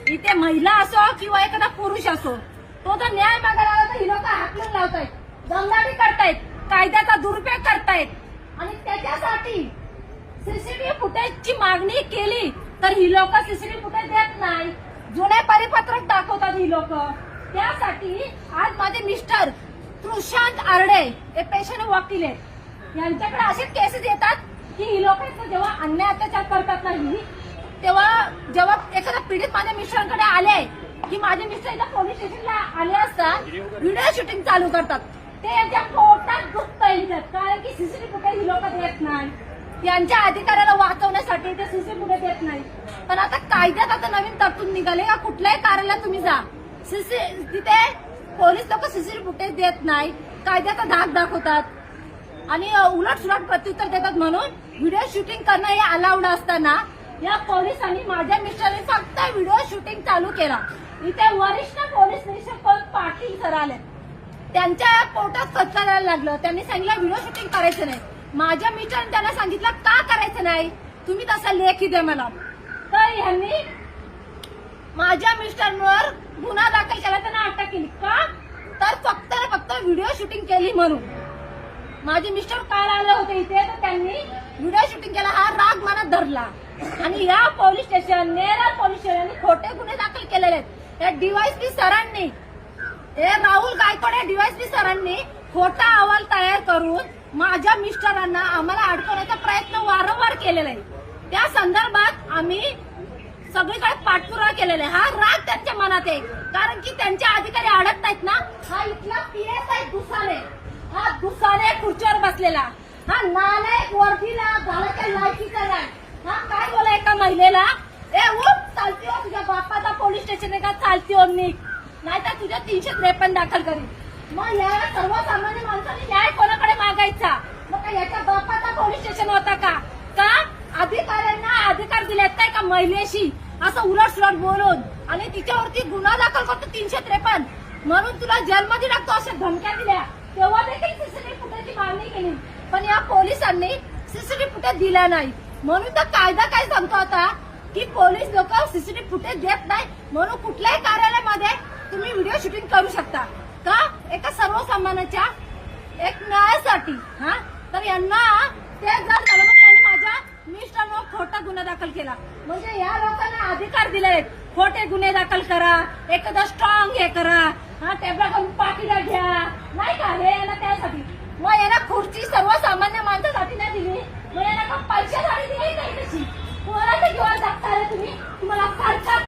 इथे महिला असो किंवा एखादा पुरुष असो, तो जर न्याय मागायला आला तर ही लोक हाकलून लावतायत, दमदाटी करतायत, कायद्याचा दुरुपयोग करतायत आणि त्याच्यासाठी सीसीटीव्ही फुटेजची मागणी केली तर ही लोक सीसीटीव्ही फुटेज देत नाही, जुने परिपत्रक दाखवतात ही लोक. त्यासाठी आज माझे मिस्टर प्रशांत आरडे हे पेशंट वकील आहेत, यांच्याकडे असे केसेस येतात की ही लोक जेव्हा अन्याय अत्याचार करतात नाही तेव्हा जेव्हा एखादा पीडित माझ्या मिस्टरांकडे आले की माझे मिस्टर इथं पोलीस स्टेशनला आले असता व्हिडिओ शूटिंग चालू करतात. ते यांच्या पोटात दुखतं यांच्यात, कारण की सीसीटीव्ही फुटेज ही लोक देत नाही. यांच्या अधिकाराला वाचवण्यासाठी ते सीसीटीव्ही फुटेज देत नाही. पण आता कायद्यात आता नवीन तरतूद निघाले का कुठल्याही कार्यालयात तुम्ही जा, तिथे पोलीस लोक सीसीटीव्ही फुटेज देत नाही, कायद्याचा धाक दाखवतात आणि उलट सुलट प्रत्युत्तर देतात. म्हणून व्हिडिओ शूटिंग करणं हे अलाउड असताना या पोलिसांनी माझ्या मिस्टरने फक्त व्हिडिओ शूटिंग चालू केला. इथे वरिष्ठ पोलीस निरीक्षक पाटील सर आले, त्यांच्या पोटात खचकायला लागलं. त्यांनी सांगितलं व्हिडिओ शूटिंग करायचं नाही. माझ्या मिस्टरने त्यांना सांगितलं का करायचं नाही, तुम्ही तसा लेखी द्या मला. तर यांनी माझ्या मिस्टरवर गुन्हा दाखल केला, त्यांना अटक केली. का तर फक्त व्हिडिओ शूटिंग केली म्हणून. माझे मिस्टर काल आले होते इथे, तर त्यांनी व्हिडिओ शूटिंग केला, हा राग मनात धरला आणि या पोलीस स्टेशन नेरळ पोलीस स्टेशनने खोटे गुन्हे दाखल केलेले आहेत. या डीवायएसपी सरांनी, हे राहुल गायकवाड या डीवायएसपी सरांनी खोटा अहवाल तयार करून माझ्या मिस्टरांना आम्हाला अडकवण्याचा प्रयत्न वारंवार केलेला आहे. त्या संदर्भात आम्ही सगळीकडे पाठपुरावा केलेला आहे. हा राग त्यांच्या मनात आहे, कारण की त्यांचे अधिकारी अडकत आहेत ना. हा इथला पीएसआय दुसाने, हा दुसाने खुर्चीवर बसलेला, हा नालायक वर्दीला घालायच्या लायकीचा नाही. हा काय बोला एका महिलेला, ए उठ चालती हो, तुझ्या बापाचा पोलीस स्टेशन आहे का, चालती हो निघ, नाहीतर तुझ्या 353 दाखल करीन. मग या सर्वसामान्य माणसाने न्याय कोणाकडे मागायचा? मग काय याच्या बापाचा पोलीस स्टेशन होता का? का अधिकाऱ्यांना अधिकार दिलेत काय का महिलेशी असं उलट सुलट बोलून आणि तिच्यावरती गुन्हा दाखल करतो 353, म्हणून तुला जेलमध्ये टाकतो अशा धमक्या दिल्या. तेव्हा देखील सीसीटीव्ही फुटेजची मागणी केली, पण या पोलिसांनी सीसीटीव्ही फुटेज दिला नाही. म्हणून तर कायदा काय सांगतो आता की पोलीस लोक सीसीटीव्ही फुटेज देत नाही, म्हणून कुठल्याही कार्यालयामध्ये तुम्ही व्हिडिओ शूटिंग करू शकता का, एका सर्वसामान्याच्या एक न्यायासाठी. हा तर यांना ते जर झालं म्हणजे यांनी माझ्या मिस्टरवर खोटा गुन्हा दाखल केला. म्हणजे या लोकांना अधिकार दिलेत, खोटे गुन्हे दाखल करा, एखादा स्ट्रॉंग हे करा, हा टेबला करून पाठीला घ्या, नाही का, हे यांना त्यासाठी. मग यांना खुर्ची सर्वसामान्य माणसासाठी नाही दिली, मग यांना पैशासाठी दिली नाही तशी. कोणाच्या जीवावर जगता रे तुम्ही, तुम्हाला सरकार